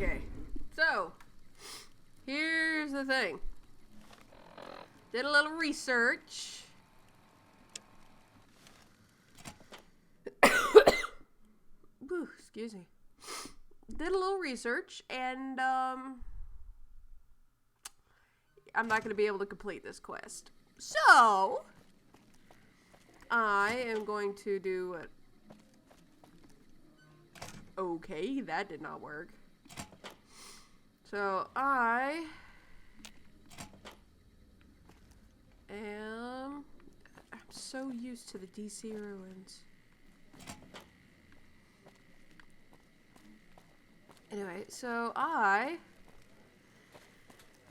Okay, so here's the thing. Did a little research. Ooh, excuse me. Did a little research, and I'm not going to be able to complete this quest. So I am going to do it. Okay, that did not work. So I'm so used to the DC ruins. Anyway, so I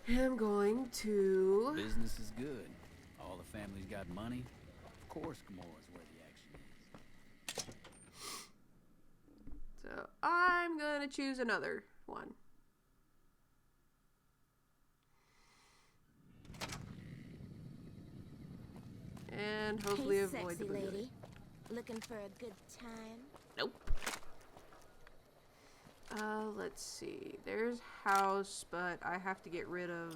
am going to... Business is good. All the family's got money. Of course, Gamora's where the action is. So I'm going to choose another one. And hopefully avoid the lady. Looking for a good time? Nope. Let's see. There's house, but I have to get rid of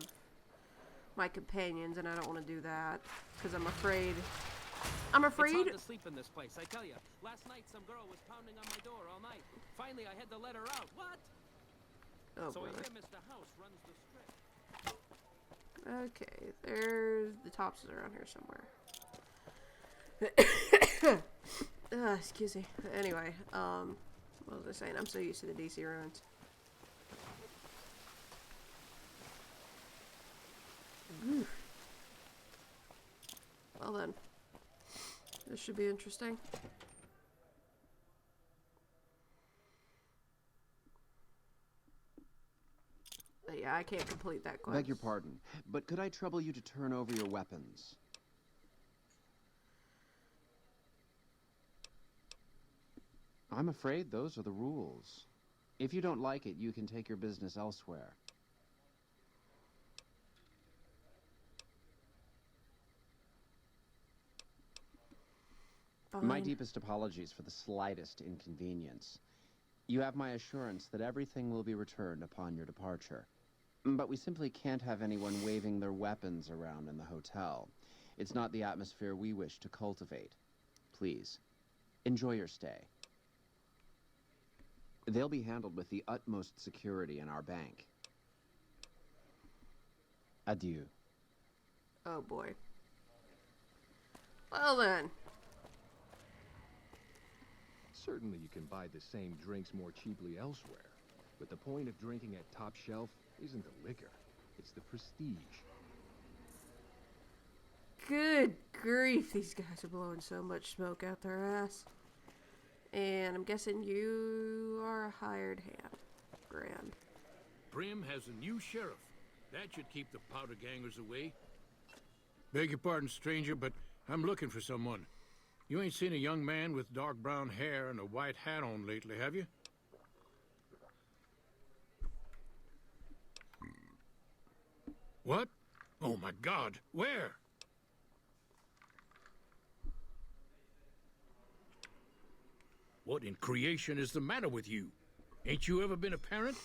my companions, and I don't want to do that because I'm afraid. It's hard to sleep in this place, I tell you. Last night, some girl was pounding on my door all night. Finally, I had to let her out. What? Oh, so I brother. hear Mr. House runs the strip. Okay, there's the tops are around here somewhere. Excuse me. Anyway, what was I saying? I'm so used to the DC ruins. Ooh. Well then, this should be interesting. But yeah, I can't complete that quest. Beg your pardon, but could I trouble you to turn over your weapons? I'm afraid those are the rules. If you don't like it, you can take your business elsewhere. Fine. My deepest apologies for the slightest inconvenience. You have my assurance that everything will be returned upon your departure. But we simply can't have anyone waving their weapons around in the hotel. It's not the atmosphere we wish to cultivate. Please, enjoy your stay. They'll be handled with the utmost security in our bank. Adieu. Oh boy. Well then. Certainly you can buy the same drinks more cheaply elsewhere. But the point of drinking at Top Shelf isn't the liquor. It's the prestige. Good grief, these guys are blowing so much smoke out their ass. And I'm guessing you are a hired hand. Grand. Brim has a new sheriff. That should keep the powder gangers away. Beg your pardon, stranger, but I'm looking for someone. You ain't seen a young man with dark brown hair and a white hat on lately, have you? What? Oh my God, where? What in creation is the matter with you? Ain't you ever been a parent?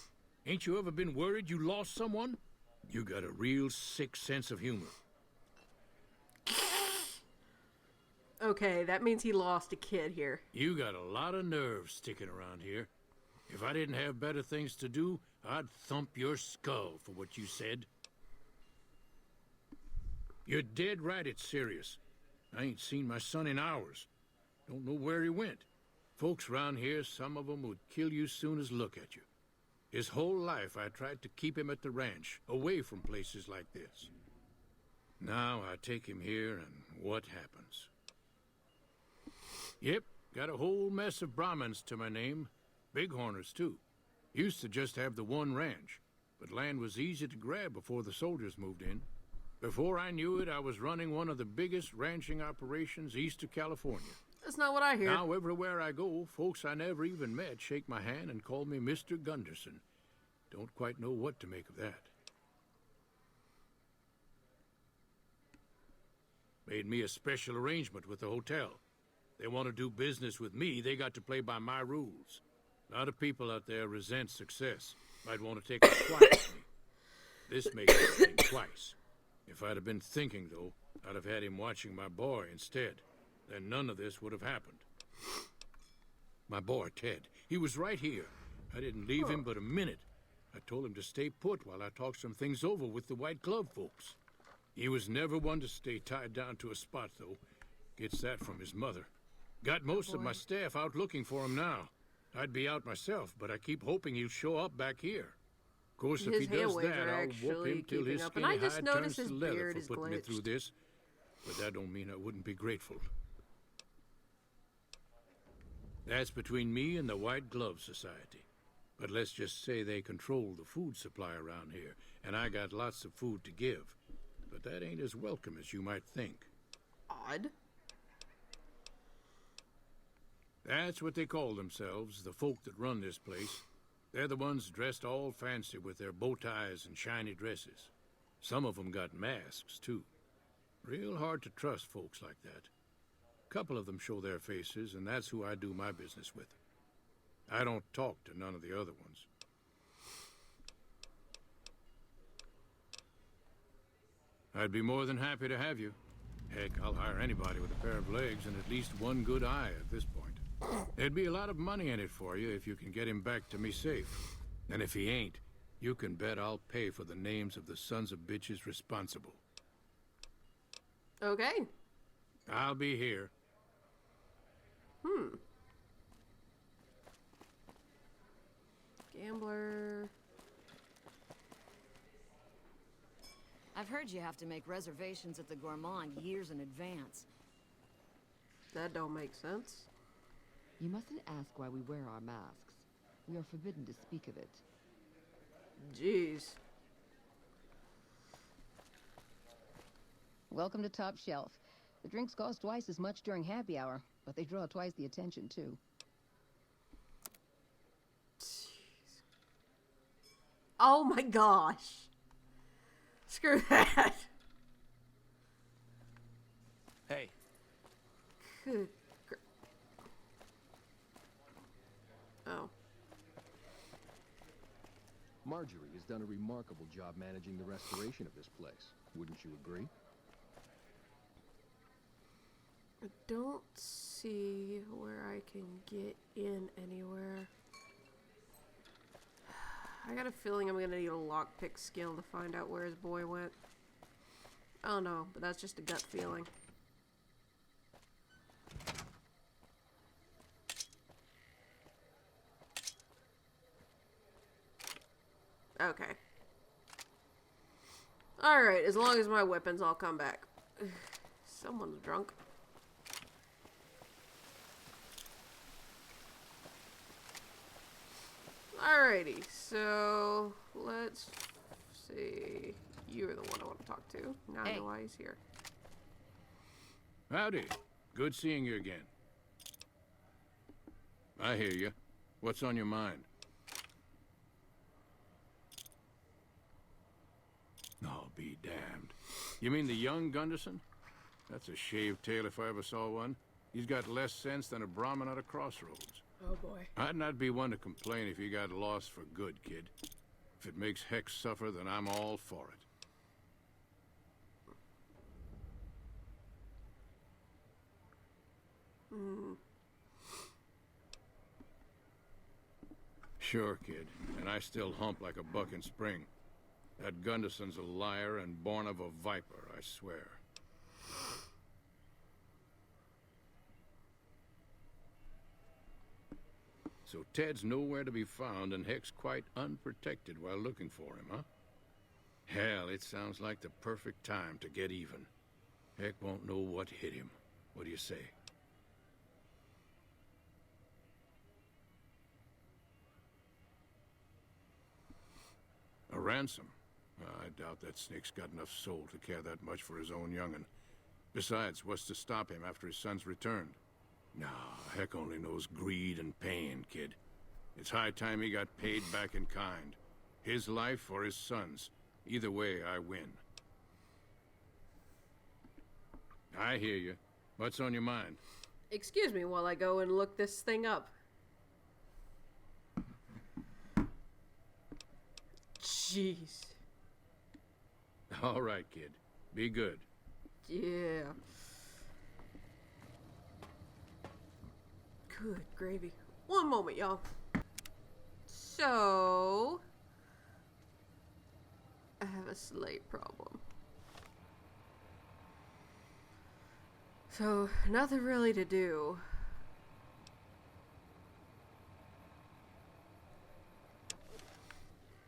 Ain't you ever been worried you lost someone? You got a real sick sense of humor. Okay, that means he lost a kid here. You got a lot of nerve sticking around here. If I didn't have better things to do, I'd thump your skull for what you said. You're dead right, it's serious. I ain't seen my son in hours. Don't know where he went. Folks around here, some of them would kill you soon as look at you. His whole life I tried to keep him at the ranch, away from places like this. Now I take him here, and what happens? Yep, got a whole mess of Brahmins to my name. Bighorners, too. Used to just have the one ranch, but land was easy to grab before the soldiers moved in. Before I knew it, I was running one of the biggest ranching operations east of California. That's not what I hear. Now, everywhere I go, folks I never even met shake my hand and call me Mr. Gunderson. Don't quite know what to make of that. Made me a special arrangement with the hotel. They want to do business with me, they got to play by my rules. A lot of people out there resent success. Might want to take a swipe at me. This makes me think twice. If I'd have been thinking, though, I'd have had him watching my boy instead. Then none of this would have happened. My boy, Ted, he was right here. I didn't leave him but a minute. I told him to stay put while I talked some things over with the White Glove folks. He was never one to stay tied down to a spot, though. Gets that from his mother. Got most of my staff out looking for him now. I'd be out myself, but I keep hoping he'll show up back here. Of course, if he does that, I'll whoop him till his skinny hide turns to leather for putting me through this. But that don't mean I wouldn't be grateful. That's between me and the White Glove Society. But let's just say they control the food supply around here, and I got lots of food to give. But that ain't as welcome as you might think. Odd. That's what they call themselves, the folk that run this place. They're the ones dressed all fancy with their bow ties and shiny dresses. Some of them got masks, too. Real hard to trust folks like that. A couple of them show their faces, and that's who I do my business with. I don't talk to none of the other ones. I'd be more than happy to have you. Heck, I'll hire anybody with a pair of legs and at least one good eye at this point. There'd be a lot of money in it for you if you can get him back to me safe. And if he ain't, you can bet I'll pay for the names of the sons of bitches responsible. Okay. I'll be here. Gambler. I've heard you have to make reservations at the Gourmand years in advance. That don't make sense. You mustn't ask why we wear our masks. We are forbidden to speak of it. Jeez. Welcome to Top Shelf. The drinks cost twice as much during happy hour, but they draw twice the attention, too. Jeez. Oh my gosh. Screw that. Hey. Good. Oh. Marjorie has done a remarkable job managing the restoration of this place. Wouldn't you agree? I don't see where I can get in anywhere. I got a feeling I'm gonna need a lockpick skill to find out where his boy went. I don't know, but that's just a gut feeling. Okay. Alright, as long as my weapons all come back. Someone's drunk. Alrighty, so let's see. You're the one I want to talk to. Now I know why he's here. Howdy. Good seeing you again. I hear you. What's on your mind? Oh, be damned. You mean the young Gunderson? That's a shaved tail if I ever saw one. He's got less sense than a Brahmin at a crossroads. Oh boy. I'd not be one to complain if he got lost for good, kid. If it makes Hex suffer, then I'm all for it. Sure, kid. And I still hump like a buck in spring. That Gunderson's a liar and born of a viper, I swear. So Ted's nowhere to be found and Heck's quite unprotected while looking for him, huh? Hell, it sounds like the perfect time to get even. Heck won't know what hit him. What do you say? A ransom? I doubt that snake's got enough soul to care that much for his own young'un. Besides, what's to stop him after his son's returned? Nah, Heck only knows greed and pain, kid. It's high time he got paid back in kind. His life or his son's. Either way, I win. I hear you. What's on your mind? Excuse me while I go and look this thing up. Jeez. All right, kid. Be good. Yeah. Good gravy. One moment, y'all. So, I have a slight problem. So, nothing really to do.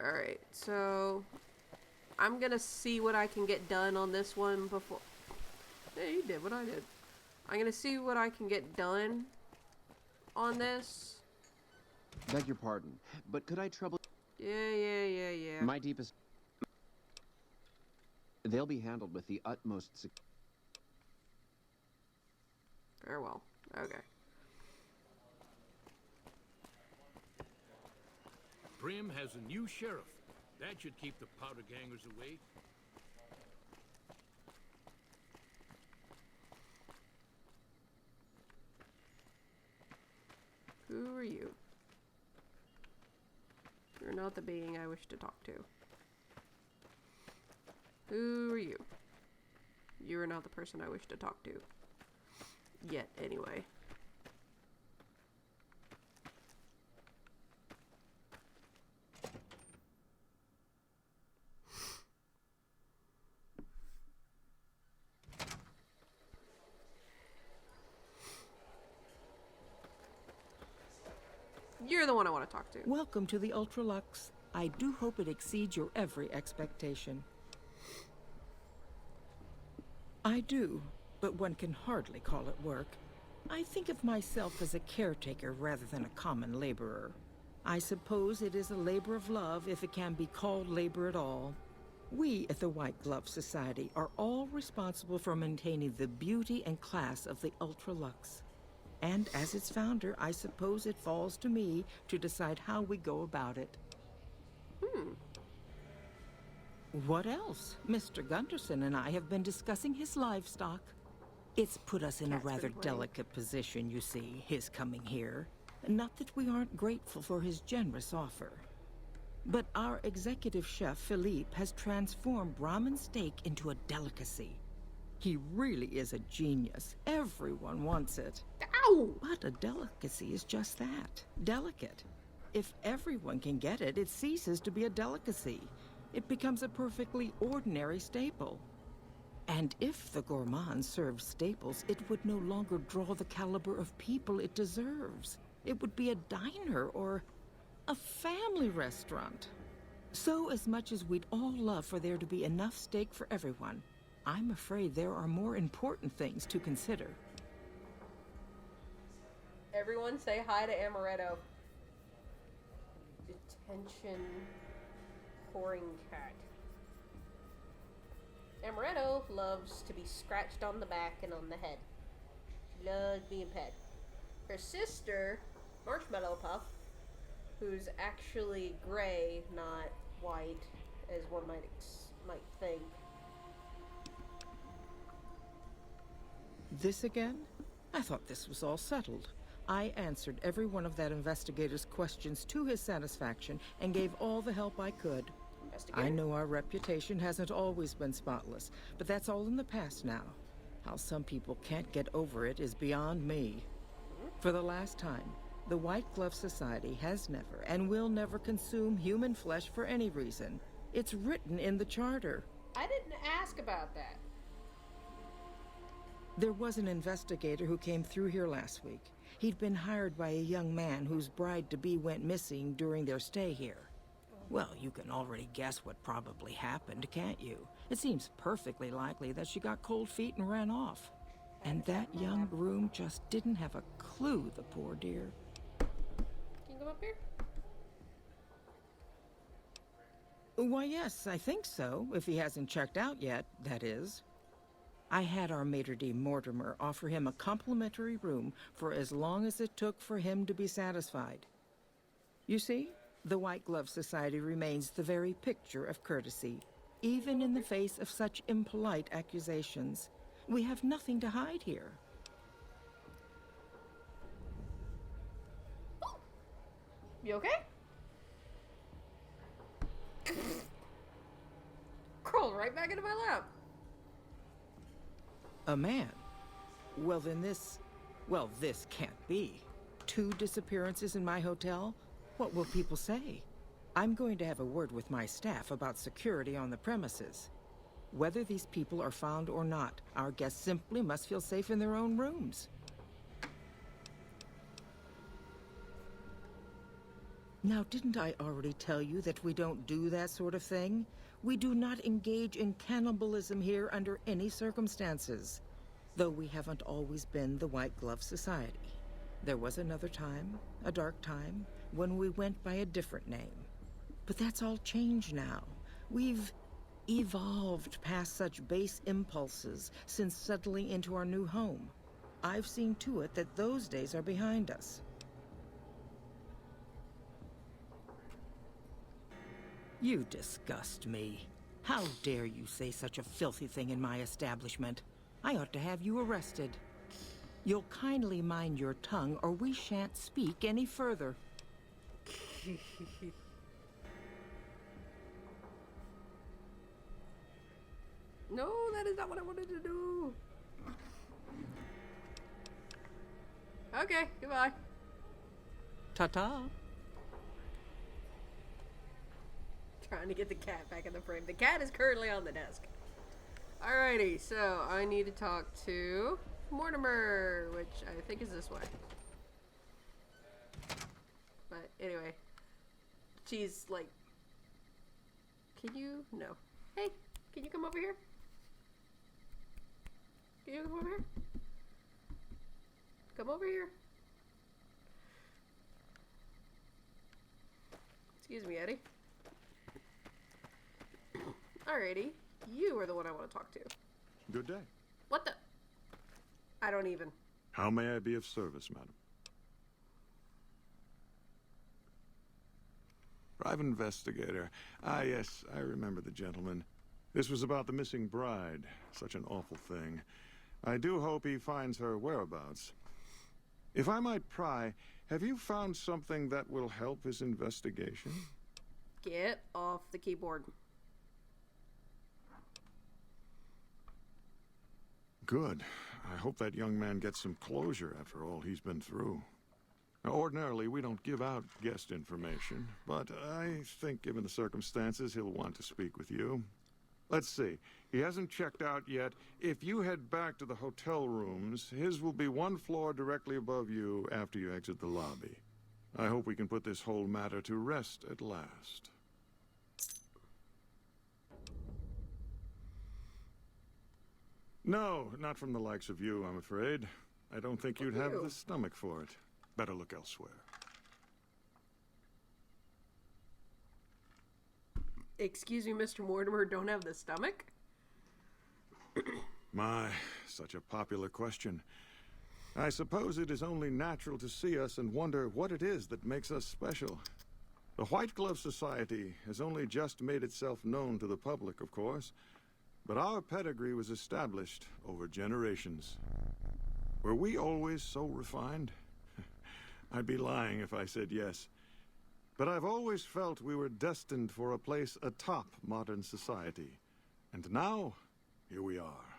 Alright, so I'm gonna see what I can get done on this one before. Hey, you did what I did. I'm gonna see what I can get done on this. Beg your pardon, but could I trouble... Yeah. My deepest... They'll be handled with the utmost Very well. Okay. Brim has a new sheriff. That should keep the powder gangers away. Who are you? You're not the being I wish to talk to. Who are you? You are not the person I wish to talk to. Yet, anyway. You're the one I want to talk to. Welcome to the Ultralux. I do hope it exceeds your every expectation. I do, but one can hardly call it work. I think of myself as a caretaker rather than a common laborer. I suppose it is a labor of love if it can be called labor at all. We at the White Glove Society are all responsible for maintaining the beauty and class of the Ultralux. And as its founder, I suppose it falls to me to decide how we go about it. What else? Mr. Gunderson and I have been discussing his livestock. It's put us in a rather delicate position, you see, his coming here. Not that we aren't grateful for his generous offer. But our executive chef, Philippe, has transformed Brahmin steak into a delicacy. He really is a genius. Everyone wants it. Ow! But a delicacy is just that, delicate. If everyone can get it, it ceases to be a delicacy. It becomes a perfectly ordinary staple. And if the gourmand served staples, it would no longer draw the caliber of people it deserves. It would be a diner or a family restaurant. So as much as we'd all love for there to be enough steak for everyone, I'm afraid there are more important things to consider. Everyone say hi to Amaretto. Detention whoring cat. Amaretto loves to be scratched on the back and on the head. She loves being pet. Her sister, Marshmallow Puff, who's actually gray, not white, as one might think. This again? I thought this was all settled. I answered every one of that investigator's questions to his satisfaction and gave all the help I could. I know our reputation hasn't always been spotless, but that's all in the past now. How some people can't get over it is beyond me. For the last time, the White Glove Society has never and will never consume human flesh for any reason. It's written in the charter. I didn't ask about that. There was an investigator who came through here last week. He'd been hired by a young man whose bride-to-be went missing during their stay here. Well, you can already guess what probably happened, can't you? It seems perfectly likely that she got cold feet and ran off. And that young groom just didn't have a clue, the poor dear. Can you come up here? Why, yes, I think so, if he hasn't checked out yet, that is. I had our maitre d' Mortimer offer him a complimentary room for as long as it took for him to be satisfied. You see, the White Glove Society remains the very picture of courtesy, even in the face of such impolite accusations. We have nothing to hide here. You okay? back into my lap. A man? Well, then this can't be. 2 disappearances in my hotel? What will people say? I'm going to have a word with my staff about security on the premises. Whether these people are found or not, our guests simply must feel safe in their own rooms. Now, didn't I already tell you that we don't do that sort of thing? We do not engage in cannibalism here under any circumstances. Though we haven't always been the White Glove Society. There was another time, a dark time, when we went by a different name. But that's all changed now. We've evolved past such base impulses since settling into our new home. I've seen to it that those days are behind us. You disgust me. How dare you say such a filthy thing in my establishment? I ought to have you arrested. You'll kindly mind your tongue, or we shan't speak any further. No, that is not what I wanted to do. Okay, goodbye. Ta-ta. Trying to get the cat back in the frame. The cat is currently on the desk. Alrighty, so I need to talk to Mortimer, which I think is this way. But anyway, she's like, can you? No. Hey, can you come over here? Can you come over here? Come over here. Excuse me, Eddie. Alrighty. You are the one I want to talk to. Good day. What the? I don't even. How may I be of service, madam? Private investigator. Ah, yes, I remember the gentleman. This was about the missing bride. Such an awful thing. I do hope he finds her whereabouts. If I might pry, have you found something that will help his investigation? Get off the keyboard. Good. I hope that young man gets some closure after all he's been through. Now, ordinarily, we don't give out guest information, but I think given the circumstances, he'll want to speak with you. Let's see. He hasn't checked out yet. If you head back to the hotel rooms, his will be 1 floor directly above you after you exit the lobby. I hope we can put this whole matter to rest at last. No, not from the likes of you, I'm afraid. I don't think you'd have the stomach for it. Better look elsewhere. Excuse me, Mr. Mortimer, don't have the stomach? My, such a popular question. I suppose it is only natural to see us and wonder what it is that makes us special. The White Glove Society has only just made itself known to the public, of course. But our pedigree was established over generations. Were we always so refined? I'd be lying if I said yes. But I've always felt we were destined for a place atop modern society. And now, here we are.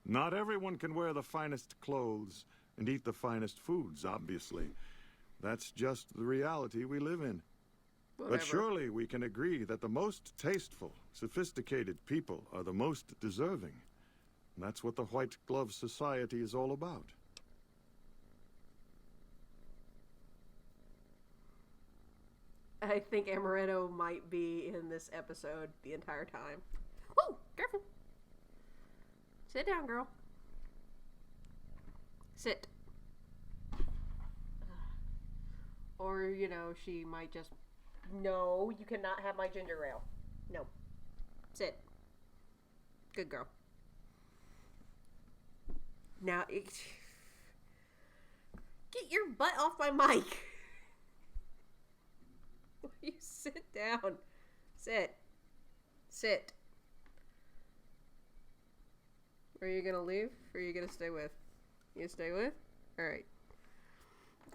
Not everyone can wear the finest clothes and eat the finest foods, obviously. That's just the reality we live in. Whatever. But surely we can agree that the most tasteful, sophisticated people are the most deserving. And that's what the White Glove Society is all about. I think Amaretto might be in this episode the entire time. Whoa! Careful! Sit down, girl. Sit. Or, you know, she might just... No, you cannot have my ginger ale. No. Sit. Good girl. Now, get your butt off my mic. You sit down. Sit. Sit. Are you gonna leave? Or are you gonna stay with? You stay with? Alright.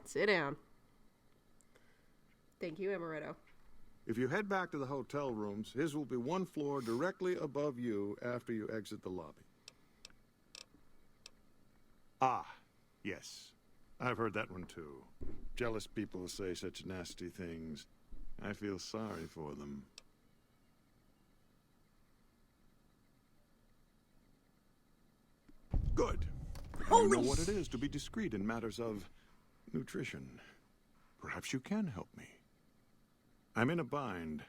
Sit down. Thank you, Amaretto. If you head back to the hotel rooms, his will be one floor directly above you after you exit the lobby. Ah, yes. I've heard that one too. Jealous people say such nasty things. I feel sorry for them. Good. You know what it is to be discreet in matters of nutrition. Perhaps you can help me. I'm in a bind.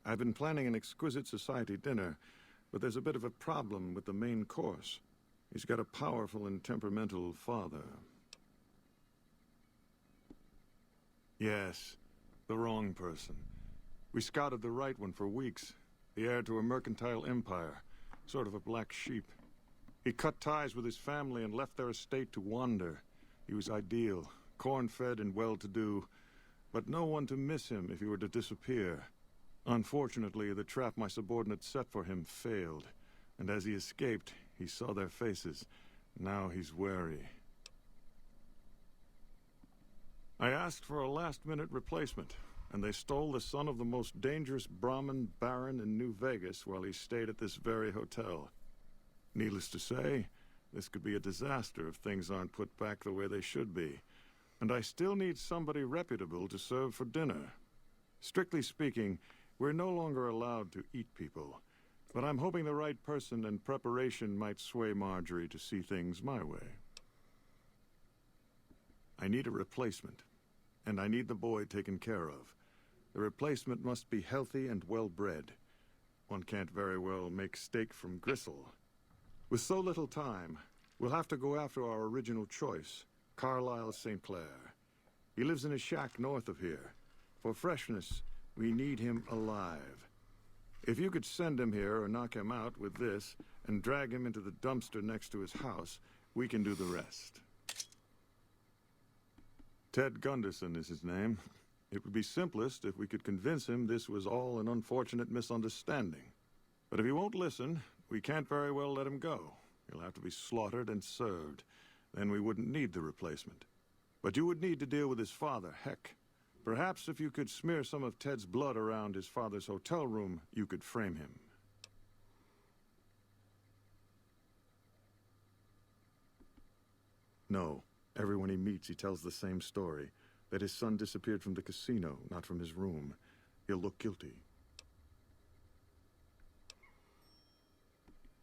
I've been planning an exquisite society dinner, but there's a bit of a problem with the main course. He's got a powerful and temperamental father. Yes, the wrong person. We scouted the right one for weeks. The heir to a mercantile empire. Sort of a black sheep. He cut ties with his family and left their estate to wander. He was ideal, corn-fed and well-to-do, but no one to miss him if he were to disappear. Unfortunately, the trap my subordinates set for him failed, and as he escaped, he saw their faces. Now he's wary. I asked for a last-minute replacement, and they stole the son of the most dangerous Brahmin baron in New Vegas while he stayed at this very hotel. Needless to say, this could be a disaster if things aren't put back the way they should be. And I still need somebody reputable to serve for dinner. Strictly speaking, we're no longer allowed to eat people. But I'm hoping the right person and preparation might sway Marjorie to see things my way. I need a replacement, and I need the boy taken care of. The replacement must be healthy and well-bred. One can't very well make steak from gristle. With so little time, we'll have to go after our original choice, Carlisle St. Clair. He lives in a shack north of here. For freshness, we need him alive. If you could send him here or knock him out with this and drag him into the dumpster next to his house, we can do the rest. Ted Gunderson is his name. It would be simplest if we could convince him this was all an unfortunate misunderstanding. But if he won't listen, we can't very well let him go. He'll have to be slaughtered and served. Then we wouldn't need the replacement. But you would need to deal with his father, Heck. Perhaps if you could smear some of Ted's blood around his father's hotel room, you could frame him. No. Everyone he meets, he tells the same story. That his son disappeared from the casino, not from his room. He'll look guilty.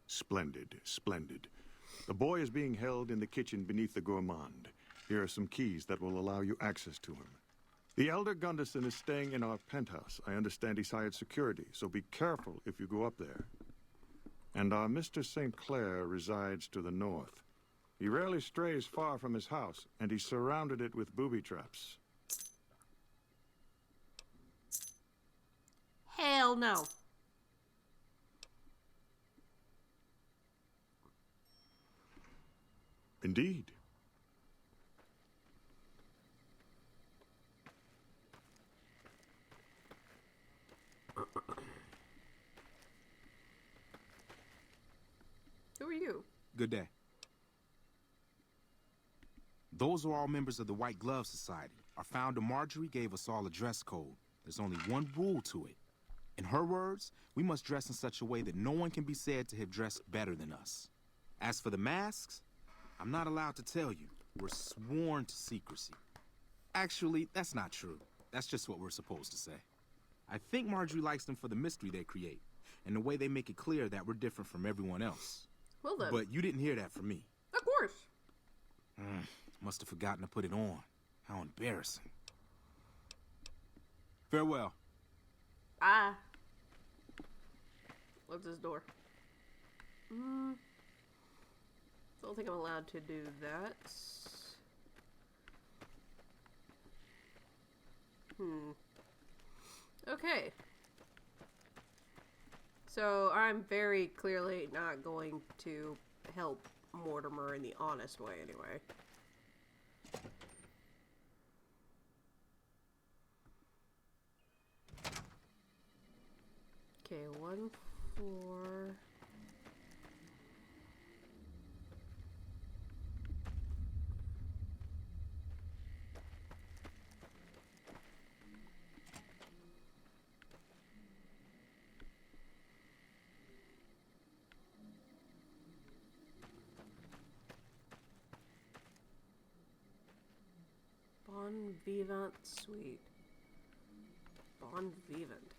Splendid, splendid. The boy is being held in the kitchen beneath the gourmand. Here are some keys that will allow you access to him. The elder Gunderson is staying in our penthouse. I understand he's hired security, so be careful if you go up there. And our Mr. St. Clair resides to the north. He rarely strays far from his house, and he surrounded it with booby traps. Hell no. Indeed. Who are you? Good day. Those are all members of the White Glove Society. Our founder, Marjorie, gave us all a dress code. There's only one rule to it. In her words, we must dress in such a way that no one can be said to have dressed better than us. As for the masks, I'm not allowed to tell you. We're sworn to secrecy. Actually, that's not true. That's just what we're supposed to say. I think Marjorie likes them for the mystery they create, and the way they make it clear that we're different from everyone else. Well then. But you didn't hear that from me. Of course. Must have forgotten to put it on. How embarrassing. Farewell. What's this door? Don't think I'm allowed to do that. Okay. So I'm very clearly not going to help Mortimer in the honest way anyway. Okay, 1 floor. Bon Vivant Suite. Bon Vivant.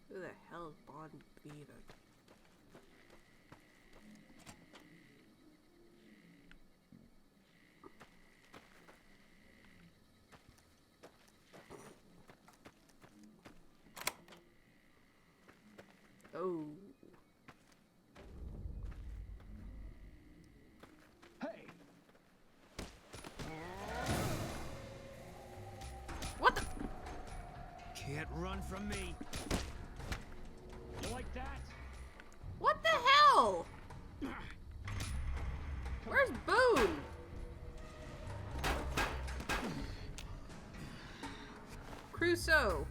Who the hell is Bon Vivant? Oh. Hey! What the? Can't run from me. You like that? What the hell? Where's Boone? Crusoe.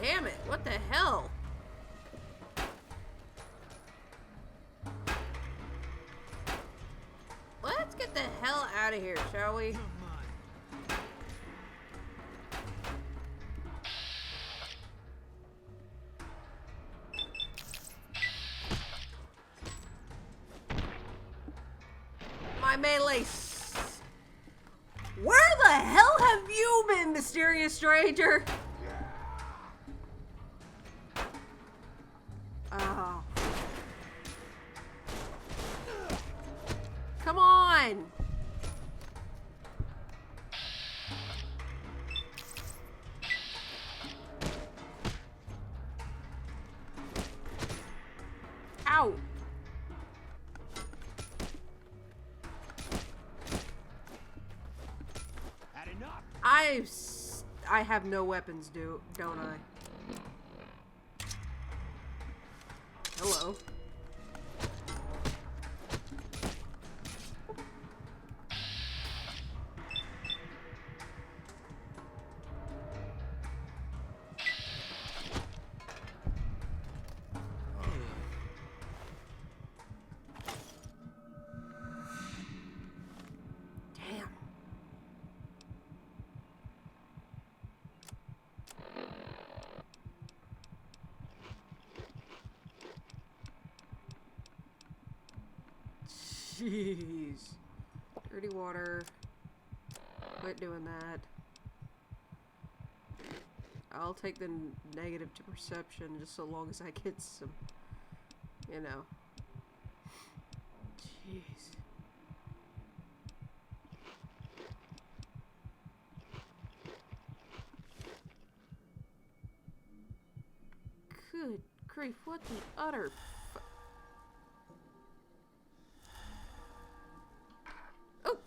Damn it, what the hell? Let's get the hell out of here, shall we? My melee. Where the hell have you been, mysterious stranger? Oh. Come on. Ow. Had enough. I have no weapons, don't I? Hello. Damn. Jeez. Dirty water. Quit doing that. I'll take the negative to perception just so long as I get some, you know. Jeez. Good grief, what the utter oh!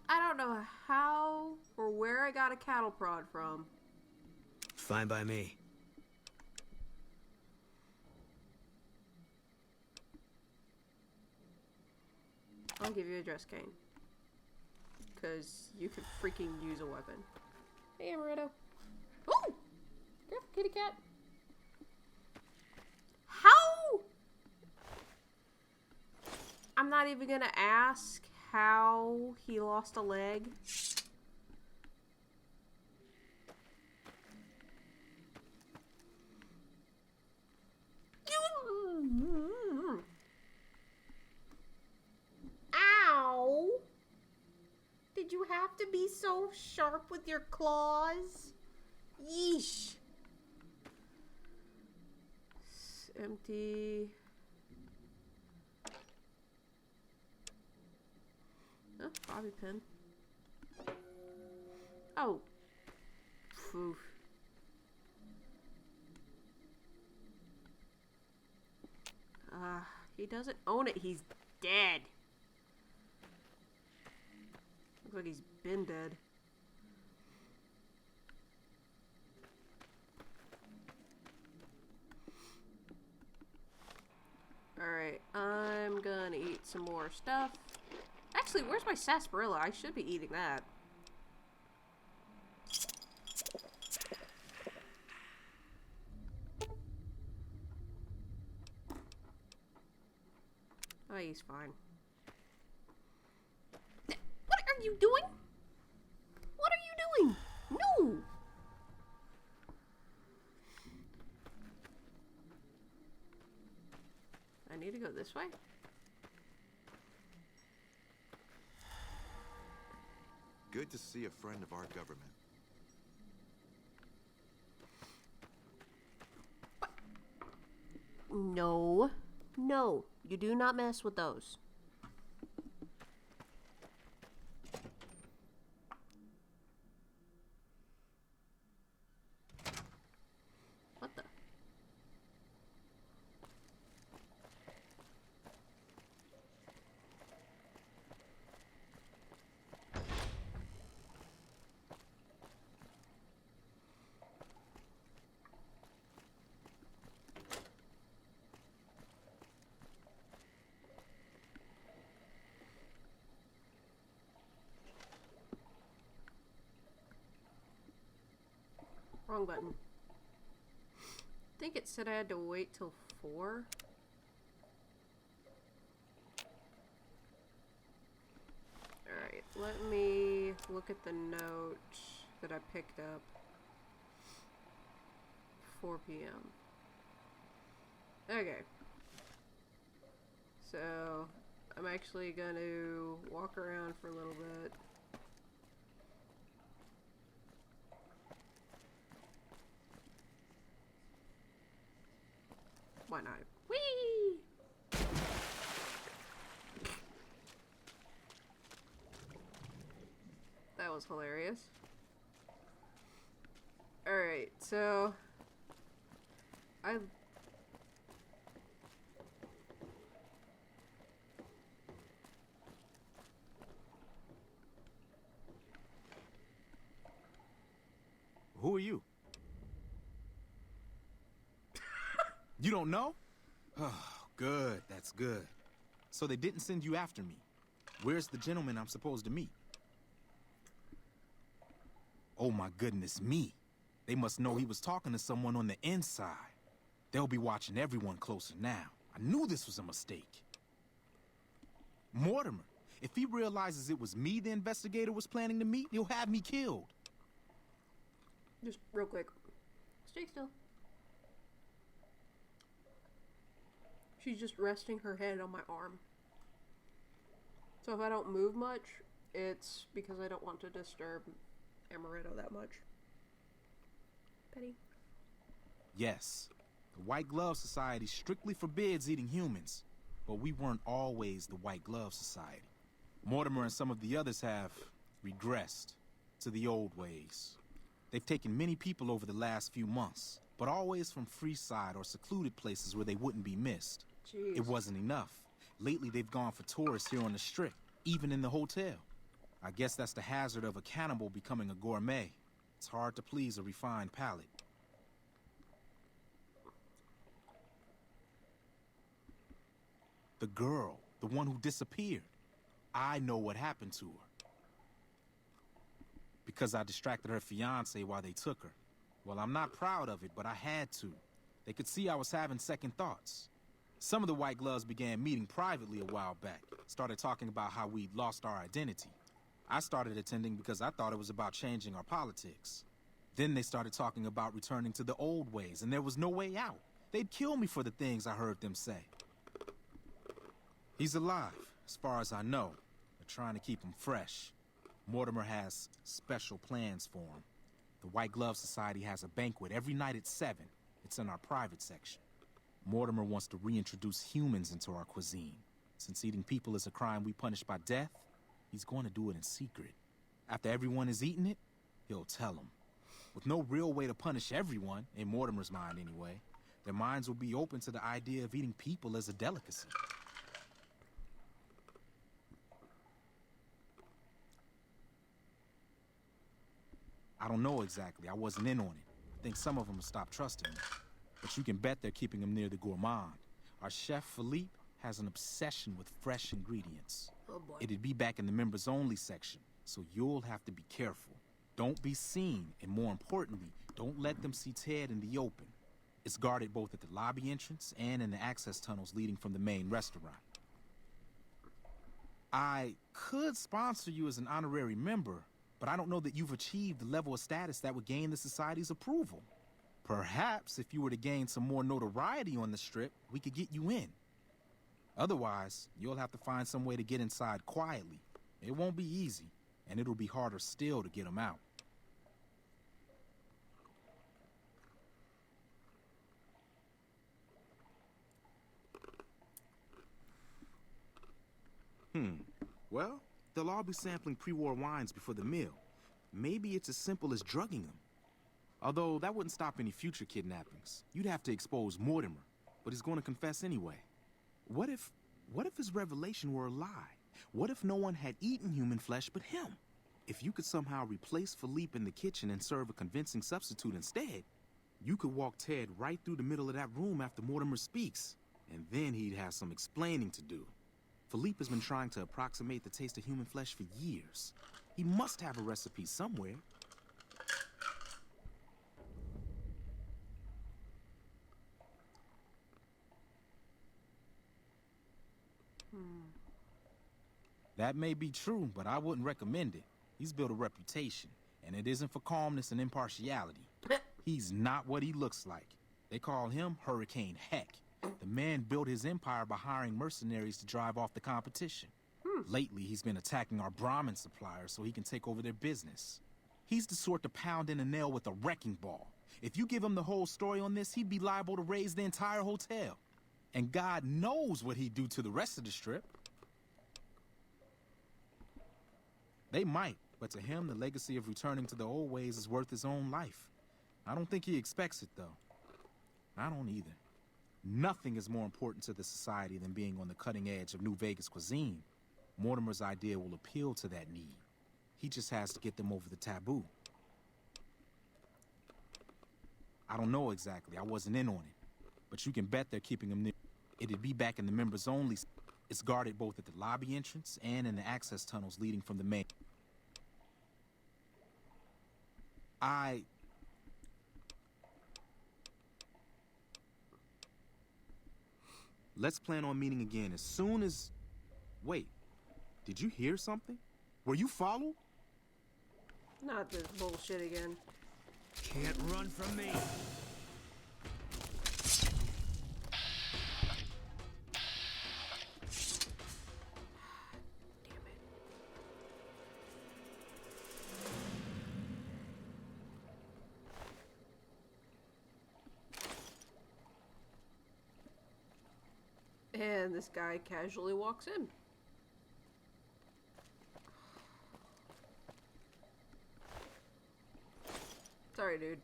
I don't know how or where I got a cattle prod from. Fine by me. I'll give you a dress cane. Because you could freaking use a weapon. Hey, Amaretto. Ooh! Careful, kitty cat. How? I'm not even gonna ask how he lost a leg. Ow! Did you have to be so sharp with your claws? Yeesh. It's empty. Oh, bobby pin. Oh. Phew. He doesn't own it. He's dead. Looks like he's been dead. Alright, I'm gonna eat some more stuff. Actually, where's my sarsaparilla? I should be eating that. Oh, he's fine. What are you doing? What are you doing? No! need to go this way? Good to see a friend of our government. No. No. You do not mess with those. What the? Wrong button. I think it said I had to wait till 4. Alright, let me look at the note that I picked up. 4 p.m. Okay. So, I'm actually going to walk around for a little bit. Why not? Whee! That was hilarious. Alright, so Who are you? You don't know? Oh, good. That's good. So they didn't send you after me. Where's the gentleman I'm supposed to meet? Oh my goodness me. They must know he was talking to someone on the inside. They'll be watching everyone closer now. I knew this was a mistake. Mortimer, if he realizes it was me the investigator was planning to meet, he'll have me killed. Just real quick. Stay still. She's just resting her head on my arm. So if I don't move much, it's because I don't want to disturb Amaretto that much. Penny? Yes. The White Glove Society strictly forbids eating humans, but we weren't always the White Glove Society. Mortimer and some of the others have regressed to the old ways. They've taken many people over the last few months, but always from Freeside or secluded places where they wouldn't be missed. Jeez. It wasn't enough. Lately, they've gone for tourists here on the Strip, even in the hotel. I guess that's the hazard of a cannibal becoming a gourmet. It's hard to please a refined palate. The girl, the one who disappeared. I know what happened to her. Because I distracted her fiancé while they took her. Well, I'm not proud of it, but I had to. They could see I was having second thoughts. Some of the White Gloves began meeting privately a while back. Started talking about how we'd lost our identity. I started attending because I thought it was about changing our politics. Then they started talking about returning to the old ways, and there was no way out. They'd kill me for the things I heard them say. He's alive, as far as I know. They're trying to keep him fresh. Mortimer has special plans for him. The White Glove Society has a banquet every night at 7. It's in our private section. Mortimer wants to reintroduce humans into our cuisine. Since eating people is a crime we punish by death, he's going to do it in secret. After everyone has eaten it, he'll tell them. With no real way to punish everyone, in Mortimer's mind anyway, their minds will be open to the idea of eating people as a delicacy. I don't know exactly. I wasn't in on it. I think some of them have stopped trusting me. But you can bet they're keeping him near the gourmand. Our chef, Philippe, has an obsession with fresh ingredients. Oh boy. It'd be back in the members-only section, so you'll have to be careful. Don't be seen, and more importantly, don't let them see Ted in the open. It's guarded both at the lobby entrance and in the access tunnels leading from the main restaurant. I could sponsor you as an honorary member, but I don't know that you've achieved the level of status that would gain the Society's approval. Perhaps if you were to gain some more notoriety on the Strip, we could get you in. Otherwise, you'll have to find some way to get inside quietly. It won't be easy, and it'll be harder still to get them out. Well, they'll all be sampling pre-war wines before the meal. Maybe it's as simple as drugging them. Although that wouldn't stop any future kidnappings. You'd have to expose Mortimer, but he's going to confess anyway. What if his revelation were a lie? What if no one had eaten human flesh but him? If you could somehow replace Philippe in the kitchen and serve a convincing substitute instead, you could walk Ted right through the middle of that room after Mortimer speaks, and then he'd have some explaining to do. Philippe has been trying to approximate the taste of human flesh for years. He must have a recipe somewhere. That may be true, but I wouldn't recommend it. He's built a reputation, and it isn't for calmness and impartiality. He's not what he looks like. They call him Hurricane Heck. The man built his empire by hiring mercenaries to drive off the competition. Lately, he's been attacking our Brahmin suppliers so he can take over their business. He's the sort to pound in a nail with a wrecking ball. If you give him the whole story on this, he'd be liable to raise the entire hotel. And God knows what he'd do to the rest of the strip. They might, but to him, the legacy of returning to the old ways is worth his own life. I don't think he expects it, though. I don't either. Nothing is more important to the society than being on the cutting edge of New Vegas cuisine. Mortimer's idea will appeal to that need. He just has to get them over the taboo. I don't know exactly. I wasn't in on it. But you can bet they're keeping him near. It'd be back in the members only. It's guarded both at the lobby entrance and in the access tunnels leading from the main. Let's plan on meeting again as soon as... Wait, did you hear something? Were you followed? Not this bullshit again. Can't run from me. And this guy casually walks in. Sorry, dude.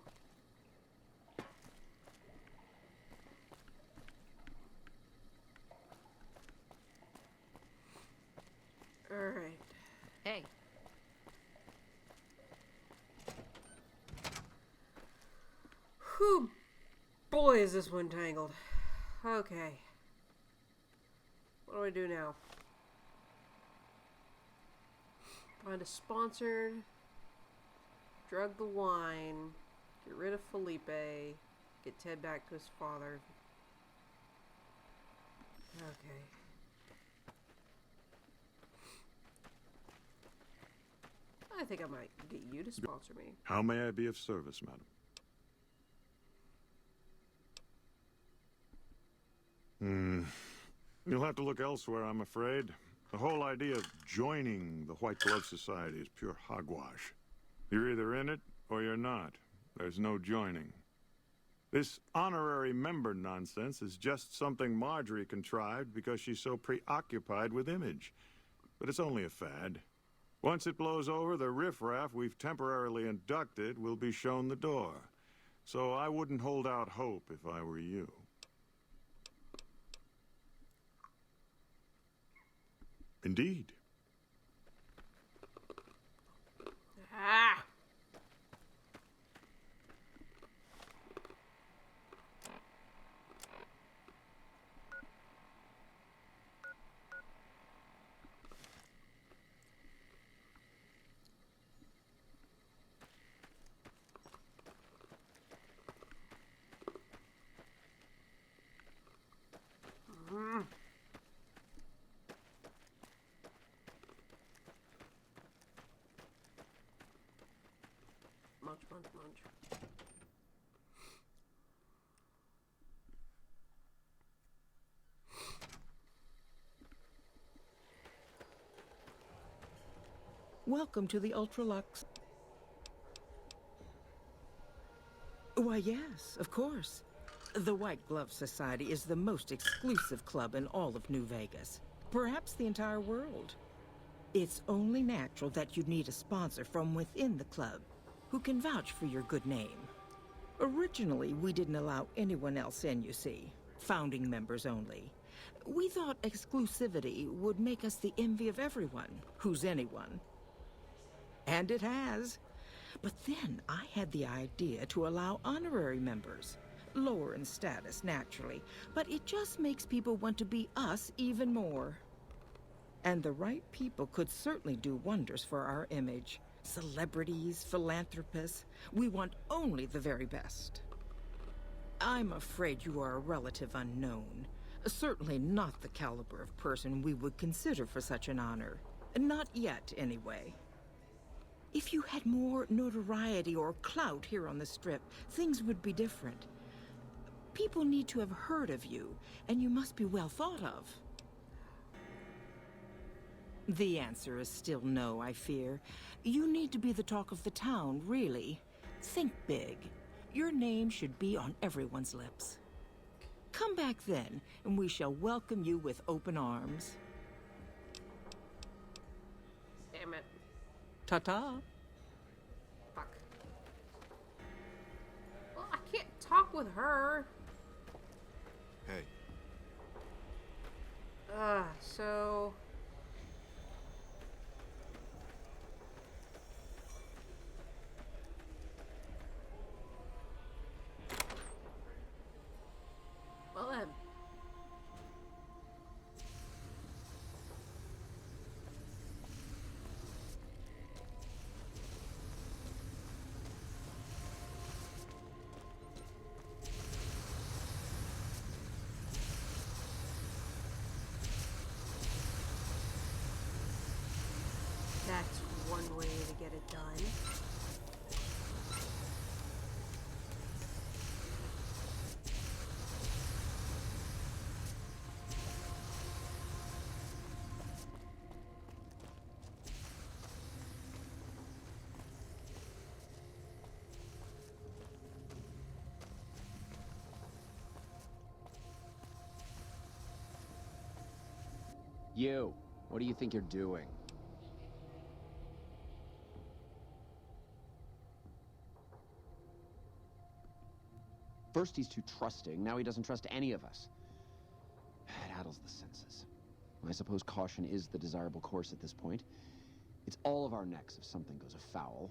Alright. Hey. Whew. Boy, is this one tangled. Okay. What do I do now? Find a sponsor. Drug the wine. Get rid of Felipe. Get Ted back to his father. Okay. I think I might get you to sponsor me. How may I be of service, madam? You'll have to look elsewhere, I'm afraid. The whole idea of joining the White Glove Society is pure hogwash. You're either in it or you're not. There's no joining. This honorary member nonsense is just something Marjorie contrived because she's so preoccupied with image. But it's only a fad. Once it blows over, the riffraff we've temporarily inducted will be shown the door. So I wouldn't hold out hope if I were you. Indeed. Ah! Munch, munch, munch. Welcome to the Ultralux. Why, yes, of course. The White Glove Society is the most exclusive club in all of New Vegas. Perhaps the entire world. It's only natural that you'd need a sponsor from within the club who can vouch for your good name. Originally, we didn't allow anyone else in, you see. Founding members only. We thought exclusivity would make us the envy of everyone who's anyone. And it has. But then I had the idea to allow honorary members. Lower in status, naturally, but it just makes people want to be us even more. And the right people could certainly do wonders for our image. Celebrities, philanthropists, we want only the very best. I'm afraid you are a relative unknown. Certainly not the caliber of person we would consider for such an honor. Not yet, anyway. If you had more notoriety or clout here on the Strip, things would be different. People need to have heard of you, and you must be well thought of. The answer is still no, I fear. You need to be the talk of the town, really. Think big. Your name should be on everyone's lips. Come back then, and we shall welcome you with open arms. Damn it. Ta-ta. Fuck. Well, I can't talk with her. Hey. So... Well then. That's one way to get it done. You, what do you think you're doing? First he's too trusting, now he doesn't trust any of us. It addles the senses. I suppose caution is the desirable course at this point. It's all of our necks if something goes afoul.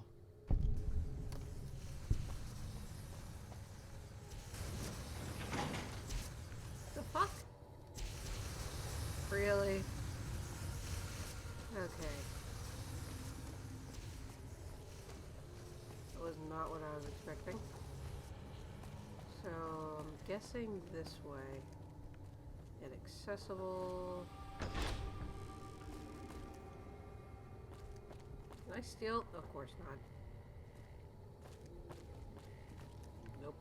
The fuck? Really? Okay. That was not what I was expecting. So, I'm guessing this way. Inaccessible. Can I steal? Of course not. Nope.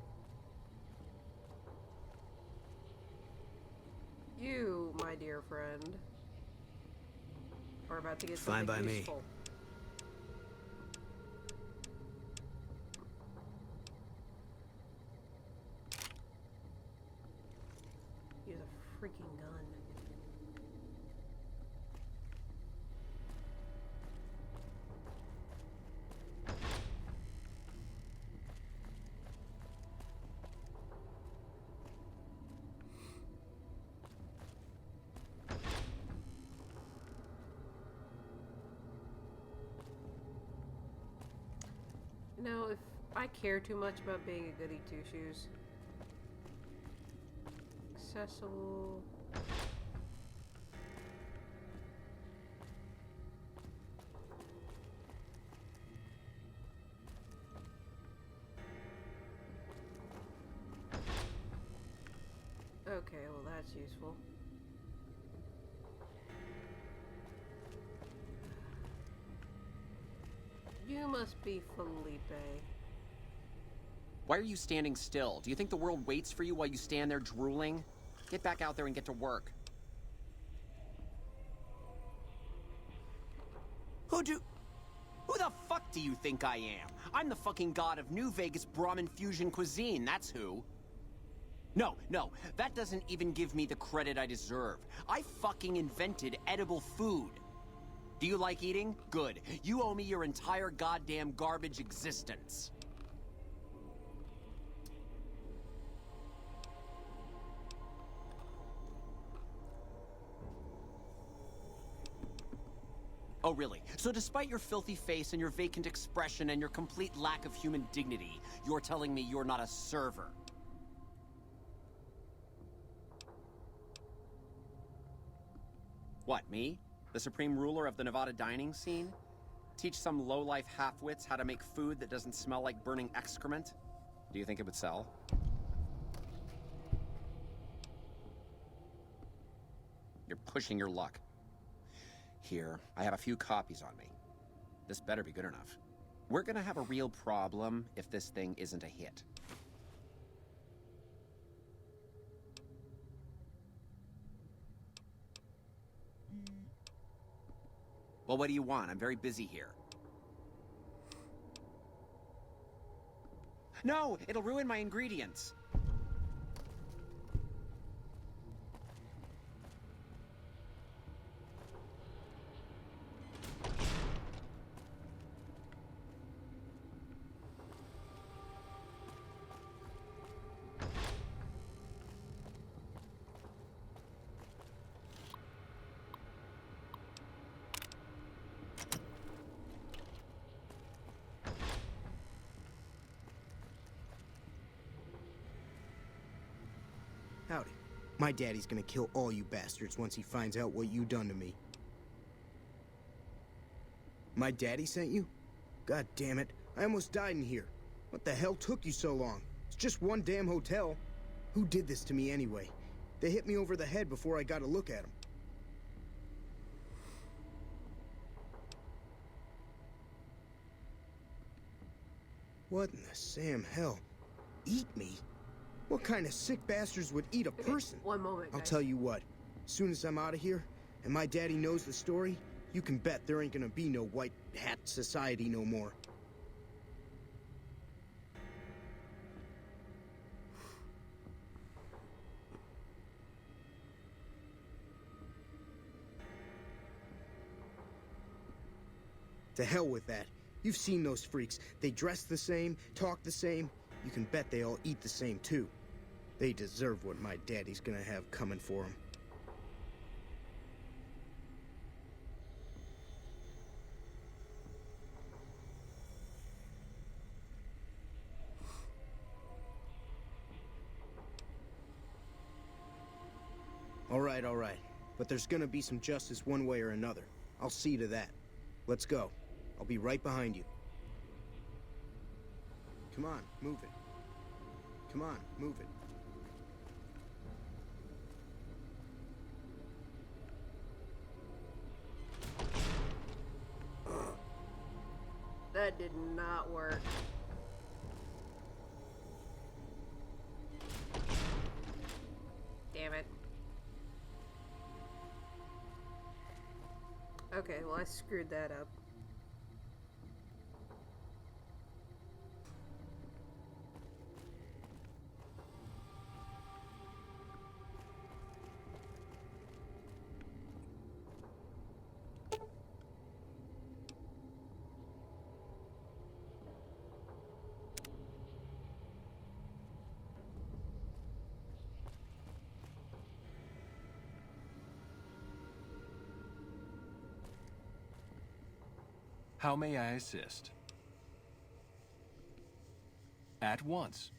You, my dear friend, are about to get Fine something by me. useful. Use a freaking gun. You know, if I care too much about being a goody two-shoes. Accessible. Okay, well that's useful. You must be Felipe. Why are you standing still? Do you think the world waits for you while you stand there drooling? Get back out there and get to work. Who do... Who the fuck do you think I am? I'm the fucking god of New Vegas Brahmin fusion cuisine, that's who. No, that doesn't even give me the credit I deserve. I fucking invented edible food. Do you like eating? Good. You owe me your entire goddamn garbage existence. Oh, really? So despite your filthy face and your vacant expression and your complete lack of human dignity, you're telling me you're not a server? What, me? The supreme ruler of the Nevada dining scene? Teach some low-life half-wits how to make food that doesn't smell like burning excrement? Do you think it would sell? You're pushing your luck. Here, I have a few copies on me. This better be good enough. We're gonna have a real problem if this thing isn't a hit. Well, what do you want? I'm very busy here. No, it'll ruin my ingredients. Howdy. My daddy's gonna kill all you bastards once he finds out what you done to me. My daddy sent you? God damn it. I almost died in here. What the hell took you so long? It's just one damn hotel. Who did this to me anyway? They hit me over the head before I got a look at them. What in the Sam hell? Eat me? What kind of sick bastards would eat a person? One moment, I'll guys. tell you what. As soon as I'm out of here, and my daddy knows the story, you can bet there ain't gonna be no white hat society no more. To hell with that. You've seen those freaks. They dress the same, talk the same. You can bet they all eat the same, too. They deserve what my daddy's gonna have coming for them. All right. But there's gonna be some justice one way or another. I'll see to that. Let's go. I'll be right behind you. Come on, move it. Come on, move it. That did not work. Damn it. Okay, well I screwed that up. How may I assist? At once.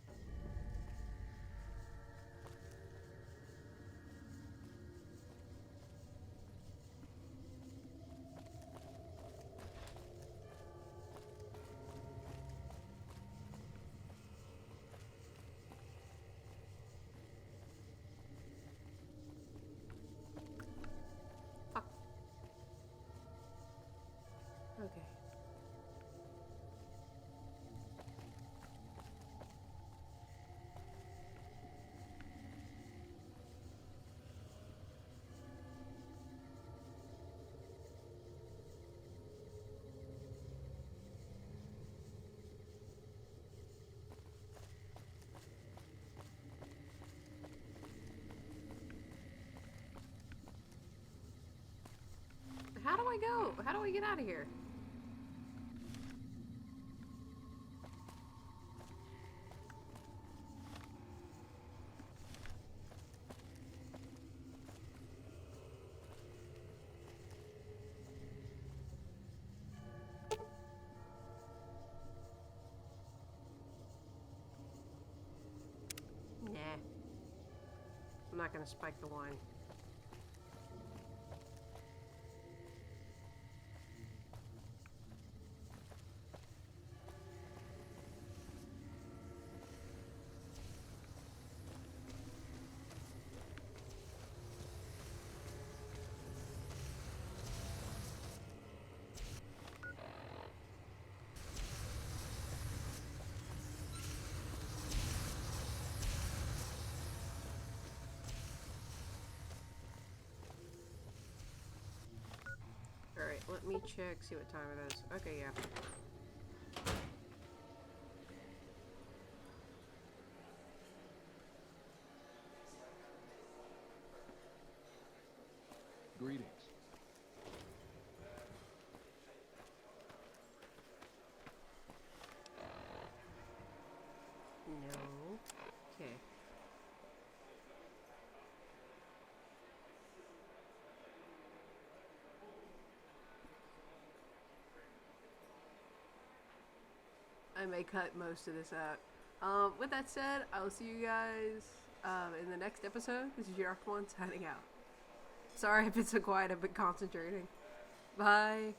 Okay. go? How do I get out of here? Nah. I'm not gonna spike the wine. Alright, let me check, see what time it is. Okay, yeah. Greetings. No. Okay. I may cut most of this out. With that said, I will see you guys in the next episode. This is Unoraptormon signing out. Sorry if it's so quiet, I've been concentrating. Bye.